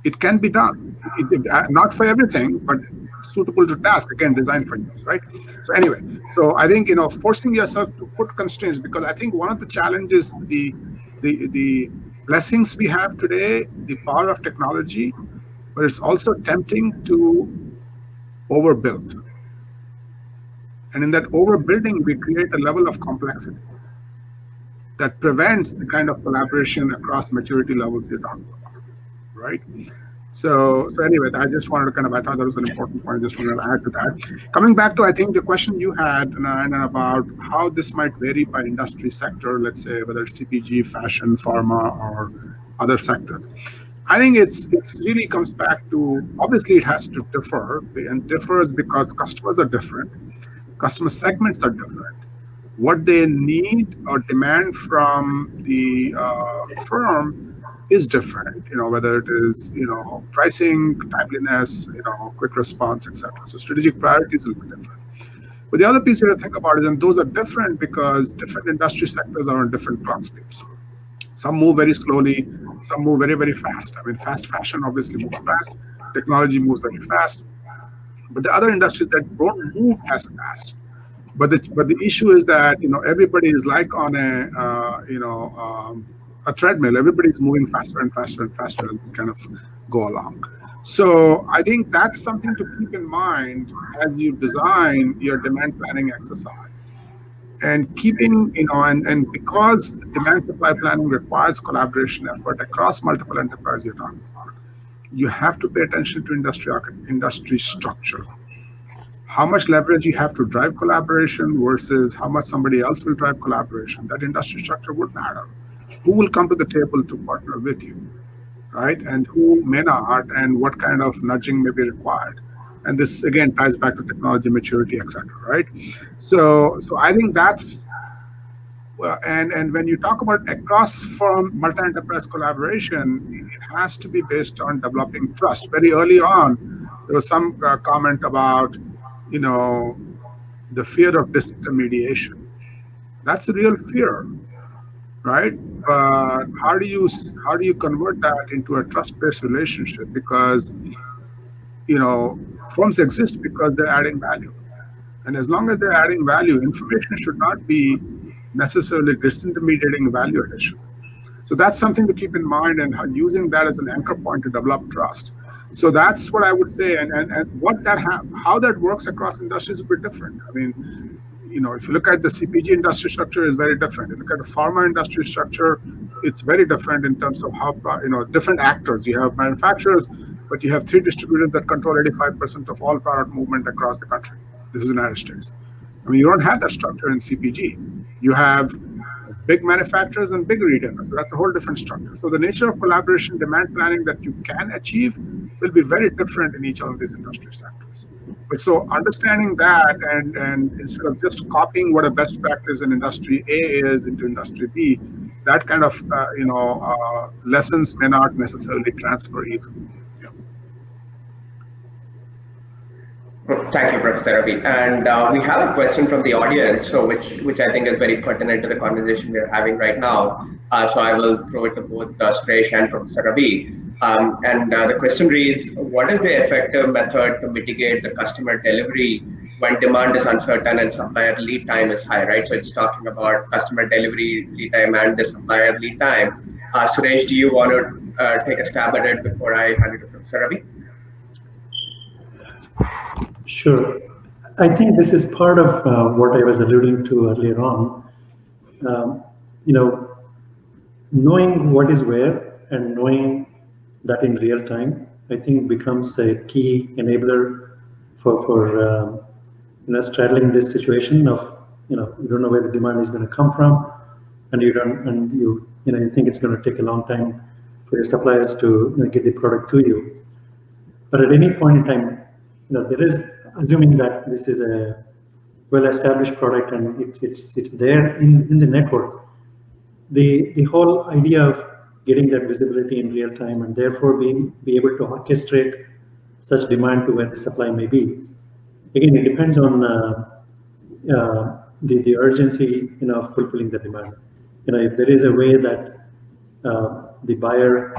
It can be done. Not for everything, but suitable to task, again, designed for use, right? So anyway, so I think, forcing yourself to put constraints, because I think one of the challenges, the blessings we have today, the power of technology, but it's also tempting to overbuild. And in that overbuilding, we create a level of complexity that prevents the kind of collaboration across maturity levels you're talking about, right? So anyway, I just wanted to I thought that was an important point. I just wanted to add to that. Coming back to, I think, the question you had, and about how this might vary by industry sector, let's say, whether it's CPG, fashion, pharma, or other sectors. I think it really comes back to, obviously it has to differ, and differs because customers are different, customer segments are different. What they need or demand from the firm is different, whether it is, pricing, timeliness, quick response, etc. So strategic priorities will be different. But the other piece you have to think about is, and those are different because different industry sectors are on different clock speeds. Some move very slowly, some move very, very fast. I mean, fast fashion obviously moves fast, technology moves very fast, but the other industries that don't move as fast. But the issue is that everybody is like on a treadmill. Everybody's moving faster and faster and faster and kind of go along. So I think that's something to keep in mind as you design your demand planning exercise. And keeping, and because demand supply planning requires collaboration effort across multiple enterprises you're talking about, you have to pay attention to industry structure. How much leverage you have to drive collaboration versus how much somebody else will drive collaboration. That industry structure would matter. Who will come to the table to partner with you, right? And who may not, and what kind of nudging may be required. And this again ties back to technology maturity, etc. Right? So I think that's and when you talk about across firm multi-enterprise collaboration, it has to be based on developing trust. Very early on, there was some comment about the fear of disintermediation. That's a real fear, right? But how do you convert that into a trust-based relationship? Because firms exist because they're adding value. And as long as they're adding value, information should not be necessarily disintermediating value addition. So that's something to keep in mind, and using that as an anchor point to develop trust. So that's what I would say, and how that works across industries will be different. I mean, if you look at the CPG industry structure, is very different. If you look at the pharma industry structure, it's very different in terms of how different actors. You have manufacturers, but you have 3 distributors that control 85% of all product movement across the country. This is the United States. I mean, you don't have that structure in CPG. You have big manufacturers and big retailers. So that's a whole different structure. So the nature of collaboration, demand planning that you can achieve will be very different in each of these industry sectors. But so understanding that, and instead of just copying what a best practice in industry A is into industry B, that kind of lessons may not necessarily transfer easily. Thank you, Professor Ravi. And we have a question from the audience, so which I think is very pertinent to the conversation we're having right now. So I will throw it to both Suresh and Professor Ravi. And the question reads, what is the effective method to mitigate the customer delivery when demand is uncertain and supplier lead time is high, right? So it's talking about customer delivery lead time and the supplier lead time. Suresh, do you want to take a stab at it before I hand it to Professor Ravi? Sure. I think this is part of what I was alluding to earlier on. Knowing what is where and knowing that in real time, I think becomes a key enabler for straddling this situation of you don't know where the demand is going to come from, and you think it's going to take a long time for your suppliers to get the product to you. But at any point in time, there is, assuming that this is a well-established product and it's there in the network, the whole idea of getting that visibility in real time and therefore be able to orchestrate such demand to where the supply may be. Again, it depends on the urgency of fulfilling the demand. If there is a way that the buyer,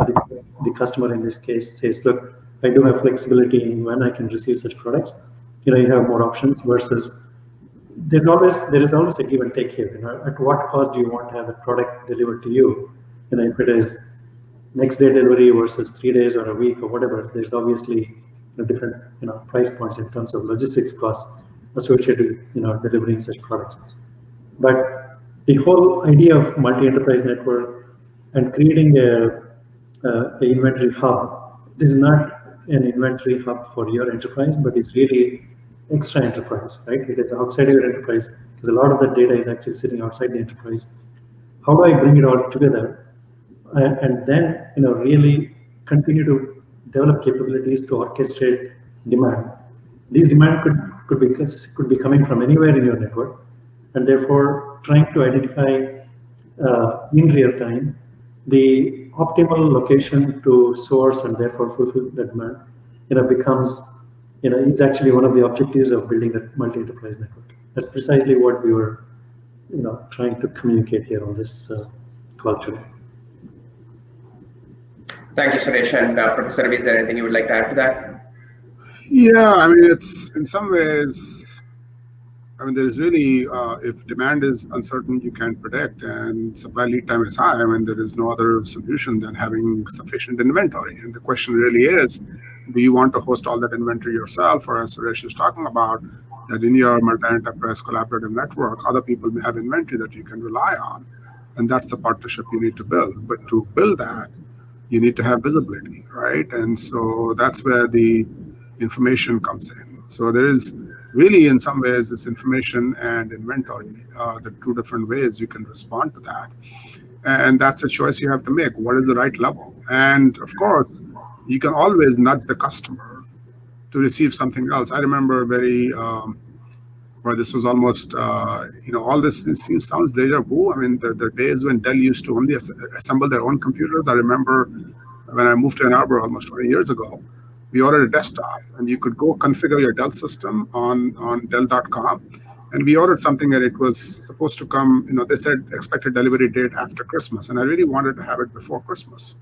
the customer in this case, says, look, I do have flexibility in when I can receive such products. You have more options versus there is always a give and take here. At what cost do you want to have the product delivered to you? If it is next day delivery versus 3 days or a week or whatever, there's obviously different price points in terms of logistics costs associated with delivering such products. But the whole idea of multi-enterprise network and creating a inventory hub, this is not an inventory hub for your enterprise, but it's really extra enterprise, right? It is outside your enterprise because a lot of the data is actually sitting outside the enterprise. How do I bring it all together and then really continue to develop capabilities to orchestrate demand? These demand could be coming from anywhere in your network, and therefore trying to identify in real time the optimal location to source and therefore fulfill the demand, becomes, it's actually one of the objectives of building that multi-enterprise network. That's precisely what we were, trying to communicate here on this call today. Thank you, Suresh. And Professor Ravi, is there anything you would like to add to that? Yeah, I mean, it's in some ways, there's really, if demand is uncertain, you can't predict, and supply lead time is high, there is no other solution than having sufficient inventory. And the question really is, do you want to host all that inventory yourself, or as Suresh is talking about, that in your multi-enterprise collaborative network, other people may have inventory that you can rely on. And that's the partnership you need to build. But to build that, you need to have visibility, right? And so that's where the information comes in. So there is really, in some ways, this information and inventory, the two different ways you can respond to that. And that's a choice you have to make. What is the right level? And of course, you can always nudge the customer to receive something else. I remember this was almost, all this sounds deja vu. The days when Dell used to only assemble their own computers. I remember when I moved to Ann Arbor almost 20 years ago, we ordered a desktop, and you could go configure your Dell system on Dell.com. And we ordered something that it was supposed to come, they said expected delivery date after Christmas. And I really wanted to have it before Christmas.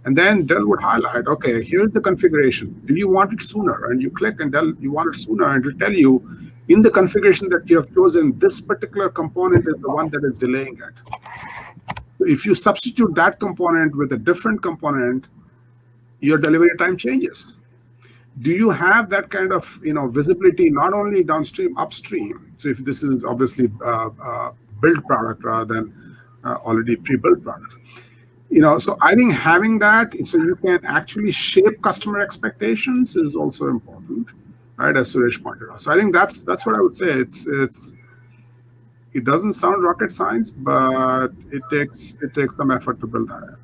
And then Dell would highlight, okay, here's the configuration. Do you want it sooner? And you click, and Dell, you want it sooner. And it'll tell you, in the configuration that you have chosen, this particular component is the one that is delaying it. So if you substitute that component with a different component, your delivery time changes. Do you have that kind of visibility not only downstream, upstream? So if this is obviously build product rather than already pre-built products. So I think having that so you can actually shape customer expectations is also important, right? As Suresh pointed out. So I think that's what I would say. It doesn't sound rocket science, but it takes some effort to build that.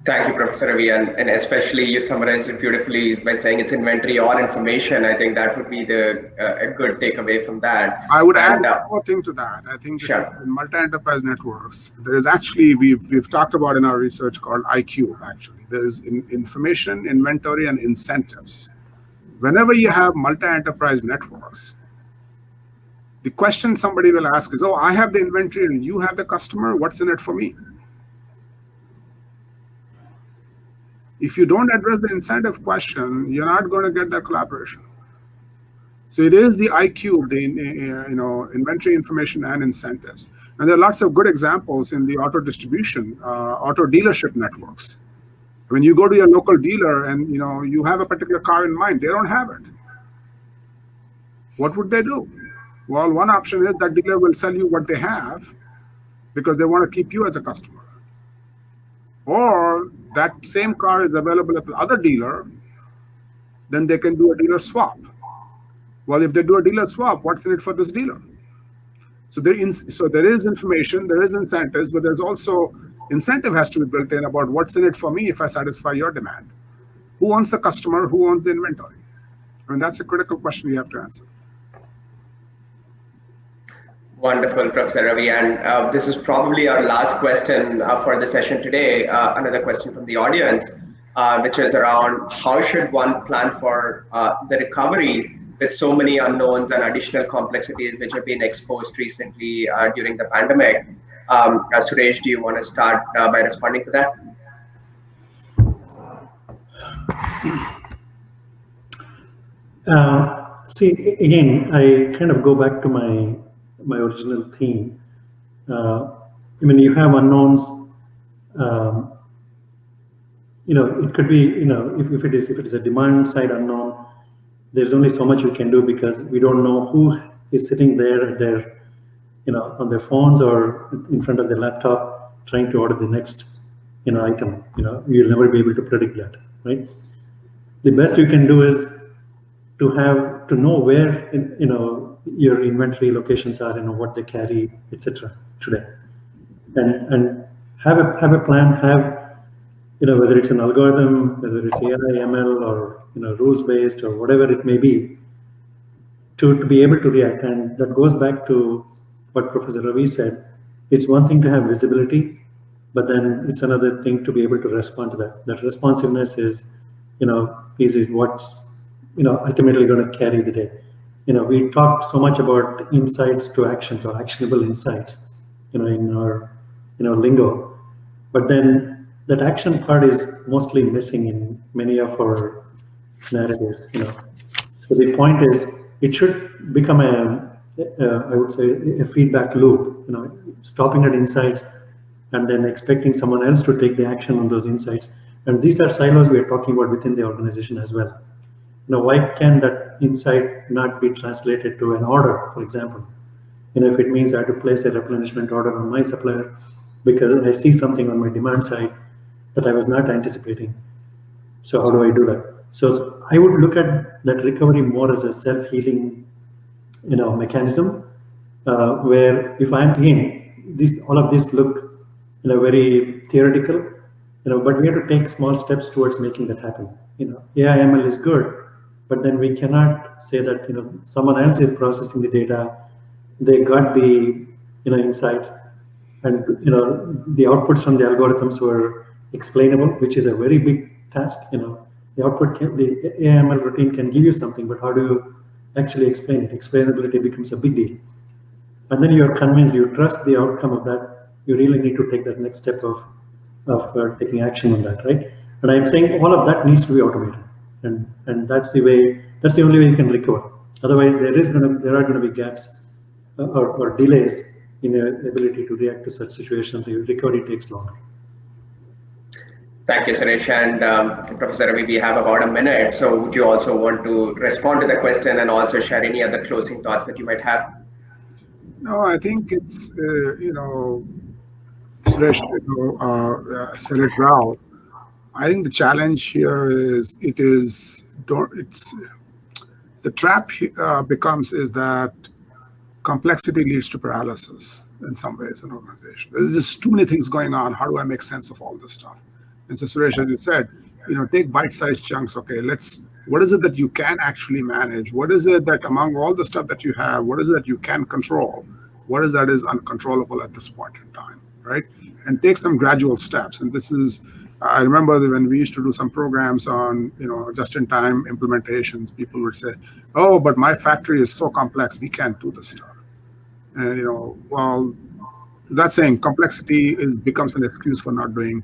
Thank you, Professor Ravi, and especially you summarized it beautifully by saying it's inventory or information. I think that would be a good takeaway from that. I would add And one more thing to that. I think this sure, in multi-enterprise networks, there is actually, we've talked about in our research called IQ, actually. There is information, inventory, and incentives. Whenever you have multi-enterprise networks, the question somebody will ask is, oh, I have the inventory and you have the customer, what's in it for me? If you don't address the incentive question, you're not going to get that collaboration. So it is the IQ, the inventory, information, and incentives. And there are lots of good examples in the auto distribution, auto dealership networks. When you go to your local dealer and you have a particular car in mind, they don't have it. What would they do? Well, one option is that dealer will sell you what they have because they want to keep you as a customer. Or that same car is available at the other dealer, then they can do a dealer swap. Well, if they do a dealer swap, what's in it for this dealer? So there is information, there is incentives, but there's also incentive has to be built in about what's in it for me if I satisfy your demand. Who owns the customer? Who owns the inventory? I mean, that's a critical question you have to answer. wonderful, Professor Ravi. And this is probably our last question for the session today. Another question from the audience, which is around how should one plan for the recovery with so many unknowns and additional complexities which have been exposed recently during the pandemic. Suresh, do you want to start by responding to that? See, again, I kind of go back to my original theme. I mean, you have unknowns. It could be, if it is a demand side unknown, there's only so much we can do because we don't know who is sitting there at their, on their phones or in front of their laptop trying to order the next, item. You'll never be able to predict that, right? The best you can do is to know where your inventory locations are, what they carry, etc. today, and have a plan. Have whether it's an algorithm, whether it's AI, ML, or rules based or whatever it may be, to be able to react. And that goes back to what Professor Ravi said. It's one thing to have visibility, but then it's another thing to be able to respond to that. That responsiveness is what's ultimately going to carry the day. We talked so much about insights to actions or actionable insights, in our lingo, but then that action part is mostly missing in many of our narratives. So the point is, it should become I would say, a feedback loop. Stopping at insights and then expecting someone else to take the action on those insights. And these are silos we are talking about within the organization as well. Why can that insight not be translated to an order, for example? If it means I have to place a replenishment order on my supplier because I see something on my demand side that I was not anticipating. So how do I do that? So I would look at that recovery more as a self-healing, mechanism, where if I'm all of this look, very theoretical, but we have to take small steps towards making that happen. AI ML is good, but then we cannot say that someone else is processing the data, they got the insights, and the outputs from the algorithms were explainable, which is a very big task. The output the AI ML routine can give you something, but how do you actually explain it? Explainability becomes a big deal, and then you're convinced, you trust the outcome of that. You really need to take that next step of taking action on that, right? And I'm saying all of that needs to be automated. And that's the only way you can recover. Otherwise, there are going to be gaps or delays in your ability to react to such situations. The recovery takes longer. Thank you, Suresh. And Professor Ravi, we have about a minute. So would you also want to respond to the question and also share any other closing thoughts that you might have? No, I think it's, Suresh said it well. I think the challenge here is the trap becomes is that complexity leads to paralysis in some ways in an organization. There's just too many things going on. How do I make sense of all this stuff? And so, Suresh, as you said, take bite-sized chunks. Okay, what is it that you can actually manage? What is it that among all the stuff that you have, what is it that you can control? What is that is uncontrollable at this point in time, right? And take some gradual steps. And this is, I remember when we used to do some programs on, just-in-time implementations, people would say, oh, but my factory is so complex, we can't do this stuff. And, well, that's saying complexity becomes an excuse for not doing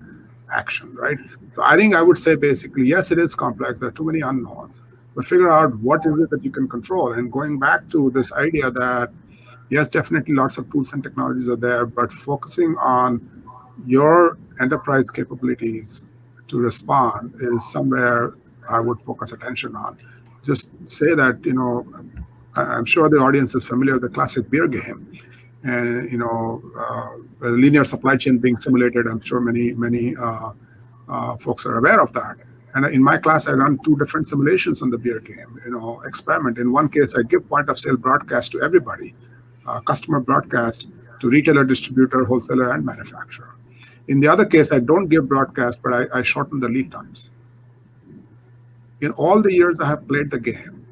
action, right? So I think I would say basically, yes, it is complex. There are too many unknowns, but figure out what is it that you can control. And going back to this idea that, yes, definitely lots of tools and technologies are there, but focusing on your enterprise capabilities to respond is somewhere I would focus attention on. Just say that, I'm sure the audience is familiar with the classic beer game. And linear supply chain being simulated, I'm sure many folks are aware of that. And in my class, I run 2 different simulations on the beer game. Experiment. In one case, I give point of sale broadcast to everybody, customer broadcast to retailer, distributor, wholesaler, and manufacturer. In the other case, I don't give broadcast, but I shorten the lead times. In all the years I have played the game,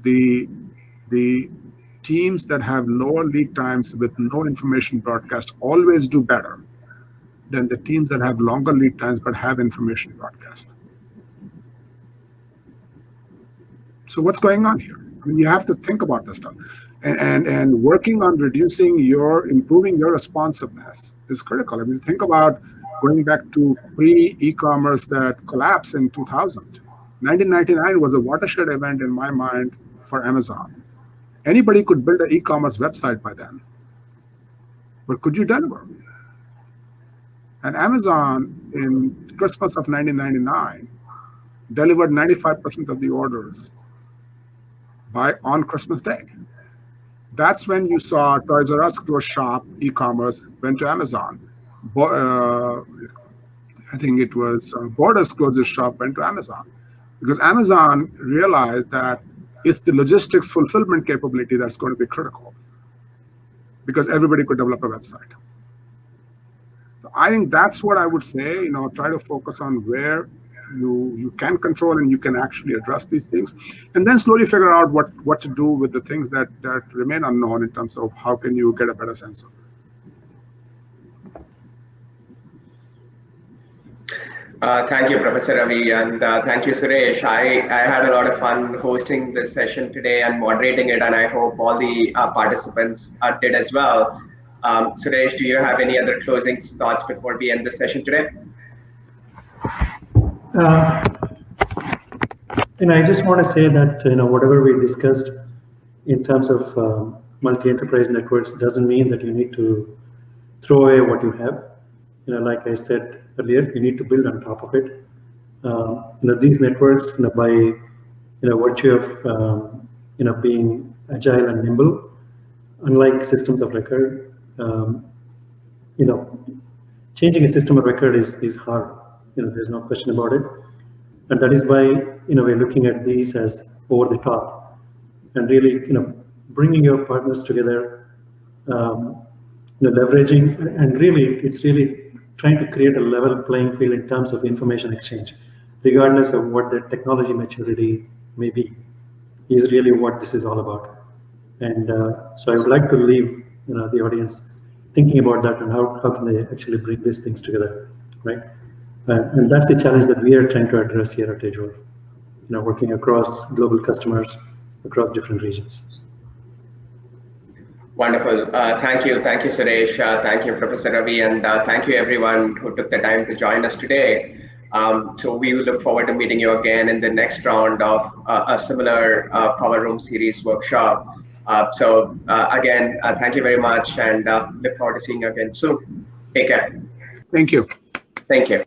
the teams that have lower lead times with no information broadcast always do better than the teams that have longer lead times but have information broadcast. So what's going on here? I mean, you have to think about this stuff. And working on improving your responsiveness is critical. I mean, think about going back to pre-e-commerce that collapsed in 2000. 1999 was a watershed event in my mind for Amazon. Anybody could build an e-commerce website by then, but could you deliver? And Amazon in Christmas of 1999 delivered 95% of the orders on Christmas Day. That's when you saw Toys R Us close shop, e-commerce went to Amazon. I think it was Borders closed its shop, went to Amazon, because Amazon realized that it's the logistics fulfillment capability that's going to be critical, because everybody could develop a website. So I think that's what I would say, try to focus on where you can control and you can actually address these things, and then slowly figure out what to do with the things that remain unknown in terms of how can you get a better sense of it. Thank you, Professor Ravi, and thank you, Suresh. I had a lot of fun hosting this session today and moderating it, and I hope all the participants did as well. Suresh, do you have any other closing thoughts before we end the session today? I just want to say that whatever we discussed in terms of multi-enterprise networks doesn't mean that you need to throw away what you have. Like I said earlier, you need to build on top of it. These networks, by virtue of being agile and nimble, unlike systems of record, changing a system of record is hard. There's no question about it, and that is why we're looking at these as over the top, and really bringing your partners together, leveraging, and it's really trying to create a level playing field in terms of information exchange, regardless of what the technology maturity may be, is really what this is all about. And so I would like to leave the audience thinking about that and how can they actually bring these things together, right? And that's the challenge that we are trying to address here at AgeWorld, working across global customers, across different regions. Wonderful. Thank you, Suresh. Thank you, Professor Ravi, and thank you everyone who took the time to join us today. So we will look forward to meeting you again in the next round of a similar Power Room series workshop. So again, thank you very much, and look forward to seeing you again soon. Take care. Thank you. Thank you.